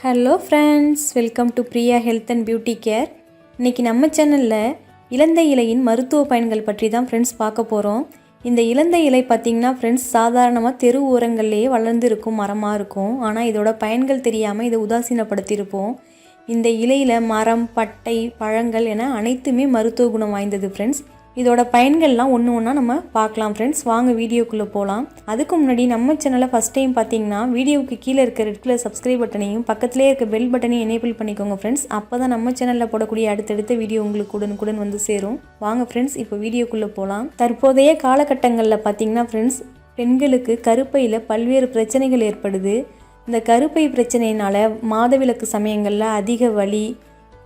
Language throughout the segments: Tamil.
Hello friends, welcome to Priya health and beauty care. இன்றைக்கி நம்ம சேனலில் இலந்தை இலையின் மருத்துவ பயன்கள் பற்றி தான் ஃப்ரெண்ட்ஸ் பார்க்க போகிறோம். இந்த இலந்தை இலை பார்த்திங்கன்னா ஃப்ரெண்ட்ஸ் சாதாரணமாக தெரு ஓரங்கள்லேயே வளர்ந்து இருக்கும் மரமாக இருக்கும். ஆனால் இதோட பயன்கள் தெரியாமல் இதை உதாசீனப்படுத்தியிருப்போம். இந்த இலையில் மரம், பட்டை, பழங்கள் என அனைத்துமே மருத்துவ குணம் வாய்ந்தது ஃப்ரெண்ட்ஸ். இதோட பயன்கள்லாம் ஒன்று ஒன்றா நம்ம பார்க்கலாம் ஃப்ரெண்ட்ஸ். வாங்க வீடியோக்குள்ளே போகலாம். அதுக்கு முன்னாடி நம்ம சேனலை ஃபஸ்ட் டைம் பார்த்தீங்கன்னா வீடியோவுக்கு கீழே இருக்க ரெட் கலர் சப்ஸ்கிரைப் பட்டனையும் பக்கத்துலேயே இருக்க பெல் பட்டனையும் எனேபிள் பண்ணிக்கோங்க ஃப்ரெண்ட்ஸ். அப்போ தான் நம்ம சேனலில் போடக்கூடிய அடுத்தடுத்த வீடியோ உங்களுக்கு உடனுக்குடன் வந்து சேரும். வாங்க ஃப்ரெண்ட்ஸ், இப்போ வீடியோக்குள்ளே போகலாம். தற்போதைய காலகட்டங்களில் பார்த்தீங்கன்னா ஃப்ரெண்ட்ஸ், பெண்களுக்கு கருப்பையில் பல்வேறு பிரச்சனைகள் ஏற்படுது. இந்த கருப்பை பிரச்சனையினால் மாதவிலக்கு சமயங்களில் அதிக வலி,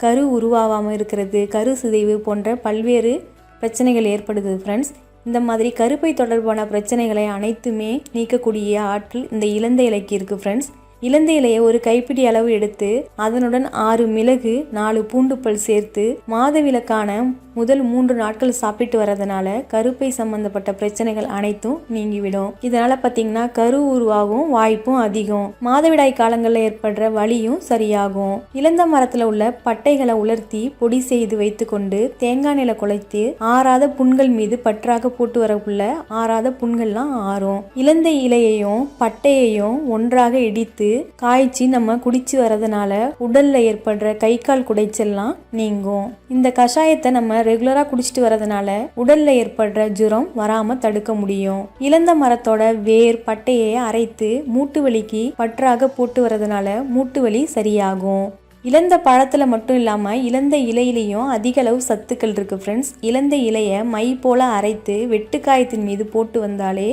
கரு உருவாகாமல் இருக்கிறது, கரு சிதைவு போன்ற பல்வேறு பிரச்சனைகள் ஏற்படுது ஃப்ரெண்ட்ஸ். இந்த மாதிரி கருப்பை தொடர்பான பிரச்சனைகளை அனைத்துமே நீக்கக்கூடிய ஆற்றல் இந்த இலந்தை இலைக்கு இருக்குது ஃப்ரெண்ட்ஸ். இலந்தை இலையை ஒரு கைப்பிடி அளவு எடுத்து அதனுடன் 6 மிளகு, 4 பூண்டுப்பல் சேர்த்து மாதவிலக்கான முதல் 3 நாட்கள் சாப்பிட்டு வரதுனால கருப்பை சம்பந்தப்பட்ட பிரச்சனைகள் அனைத்தும் நீங்கிவிடும். இதனால பார்த்தீங்கன்னா கரு உருவாகும் வாய்ப்பும் அதிகம். மாதவிடாய் காலங்களில் ஏற்படுற வலியும் சரியாகும். இலந்த மரத்தில் உள்ள பட்டைகளை உலர்த்தி பொடி செய்து வைத்து கொண்டு தேங்காய் எண்ணெயில குழைத்து ஆறாத புண்கள் மீது பற்றாக போட்டு வரக்குள்ள ஆறாத புண்கள்லாம் ஆறும். இலந்தை இலையையும் பட்டையையும் ஒன்றாக இடித்து காய்ச்சி நம்ம குடிச்சு வரதுனால உடல்ல ஏற்படுற கை கால் குடைச்சல்லாம் நீங்கும். இந்த கஷாயத்தை நம்ம ரெகுலரா குடிச்சிட்டு வரதுனால உடல்ல ஏற்படுற ஜுரம் வராம தடுக்க முடியும். இலந்த மரத்தோட வேர், பட்டையை அரைத்து மூட்டு வலிக்கு பற்றாக போட்டு வரதுனால மூட்டு வலி சரியாகும். இலந்த பழத்துல மட்டும் இல்லாம இலந்த இலையிலையும் அதிக அளவு சத்துக்கள் இருக்கு ஃப்ரெண்ட்ஸ். இலந்த இலைய மை போல அரைத்து வெட்டுக்காயத்தின் மீது போட்டு வந்தாலே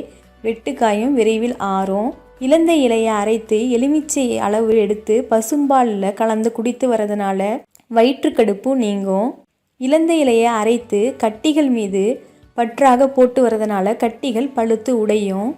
வெட்டுக்காயம் விரைவில் ஆறும். இலந்தை இலையை அரைத்து எலுமிச்சை அளவு எடுத்து பசும்பாலில் கலந்து குடித்து வரதுனால வயிற்றுக்கடுப்பு நீங்கும். இலந்தை இலையை அரைத்து கட்டிகள் மீது பற்றாக போட்டு வரதுனால கட்டிகள் பழுத்து உடையும்.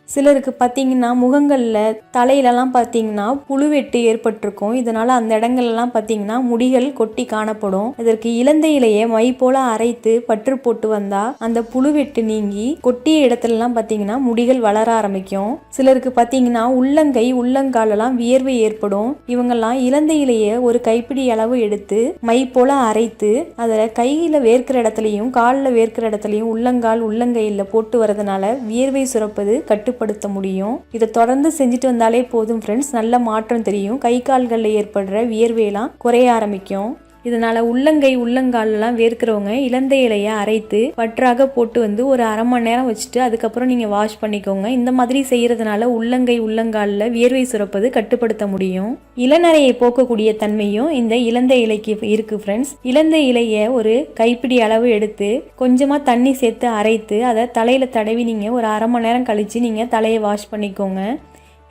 சிலருக்கு பார்த்தீங்கன்னா முகங்களில் தலையிலலாம் பார்த்தீங்கன்னா புழுவெட்டு ஏற்பட்டிருக்கும். இதனால் அந்த இடங்கள்லாம் பார்த்தீங்கன்னா முடிகள் கொட்டி காணப்படும். இதற்கு இலந்தை இலையை மை போல அரைத்து பற்று போட்டு வந்தால் அந்த புழுவெட்டு நீங்கி கொட்டிய இடத்துலலாம் பார்த்தீங்கன்னா முடிகள் வளர ஆரம்பிக்கும். சிலருக்கு பார்த்தீங்கன்னா உள்ளங்கை, உள்ளங்காலெல்லாம் வியர்வை ஏற்படும். இவங்கெல்லாம் இலந்தை இலையை ஒரு கைப்பிடி அளவு எடுத்து மை போல அரைத்து அதில் கையில் வேர்க்கிற இடத்துலையும் காலில் வேர்க்கிற இடத்துலையும் உள்ளங்கால், உள்ளங்கையில் போட்டு வரதுனால வியர்வை சுரப்பது கட்டுப்படுத்த முடியும். இதை தொடர்ந்து செஞ்சுட்டு வந்தாலே போதும் ஃப்ரெண்ட்ஸ், நல்ல மாற்றம் தெரியும். கை கால்களில் ஏற்படுற வியர்வையெல்லாம் குறைய ஆரம்பிக்கும். இதனால உள்ளங்கை, உள்ளங்காலெல்லாம் வேர்க்கிறவங்க இலந்தை இலையை அரைத்து பற்றாக போட்டு வந்து ஒரு அரை மணி நேரம் வச்சுட்டு அதுக்கப்புறம் நீங்கள் வாஷ் பண்ணிக்கோங்க. இந்த மாதிரி செய்யறதுனால உள்ளங்கை, உள்ளங்காலில் வியர்வை சுரப்பது கட்டுப்படுத்த முடியும். இளநரையை போக்கக்கூடிய தன்மையும் இந்த இலந்தை இலைக்கு இருக்கு ஃப்ரெண்ட்ஸ். இலந்தை இலையை ஒரு கைப்பிடி அளவு எடுத்து கொஞ்சமாக தண்ணி சேர்த்து அரைத்து அதை தலையில் தடவி நீங்கள் ஒரு அரை மணி நேரம் கழித்து நீங்கள் தலையை வாஷ் பண்ணிக்கோங்க.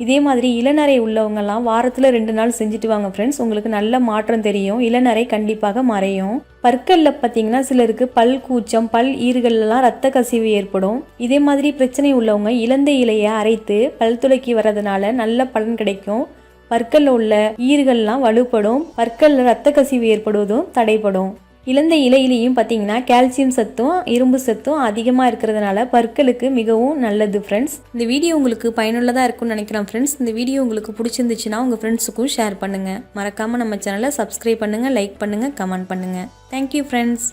இதே மாதிரி இளநரை உள்ளவங்கெல்லாம் வாரத்தில் 2 நாள் செஞ்சுட்டு வாங்க ஃப்ரெண்ட்ஸ். உங்களுக்கு நல்ல மாற்றம் தெரியும். இளநரை கண்டிப்பாக மறையும். பற்களில் பார்த்தீங்கன்னா சிலருக்கு பல் கூச்சம், பல் ஈறுகள்லாம் ரத்த கசிவு ஏற்படும். இதே மாதிரி பிரச்சனை உள்ளவங்க இலந்தை இலையை அரைத்து பல் துளைக்கி வர்றதுனால நல்ல பலன் கிடைக்கும். பற்களில் உள்ள ஈறுகள்லாம் வலுப்படும். பற்களில் ரத்த கசிவு ஏற்படுவதும் தடைப்படும். இலந்தை இலையிலையும் பார்த்தீங்கன்னா கால்சியம் சத்தும் இரும்பு சத்தும் அதிகமாக இருக்கிறதுனால பற்களுக்கு மிகவும் நல்லது ஃப்ரெண்ட்ஸ். இந்த வீடியோ உங்களுக்கு பயனுள்ளதாக இருக்கும்னு நினைக்கிறேன் ஃப்ரெண்ட்ஸ். இந்த வீடியோ உங்களுக்கு பிடிச்சிருந்துச்சுன்னா உங்கள் ஃப்ரெண்ட்ஸுக்கும் ஷேர் பண்ணுங்கள். மறக்காமல் நம்ம சேனலை சப்ஸ்கிரைப் பண்ணுங்கள், லைக் பண்ணுங்கள், கமெண்ட் பண்ணுங்கள். Thank you friends.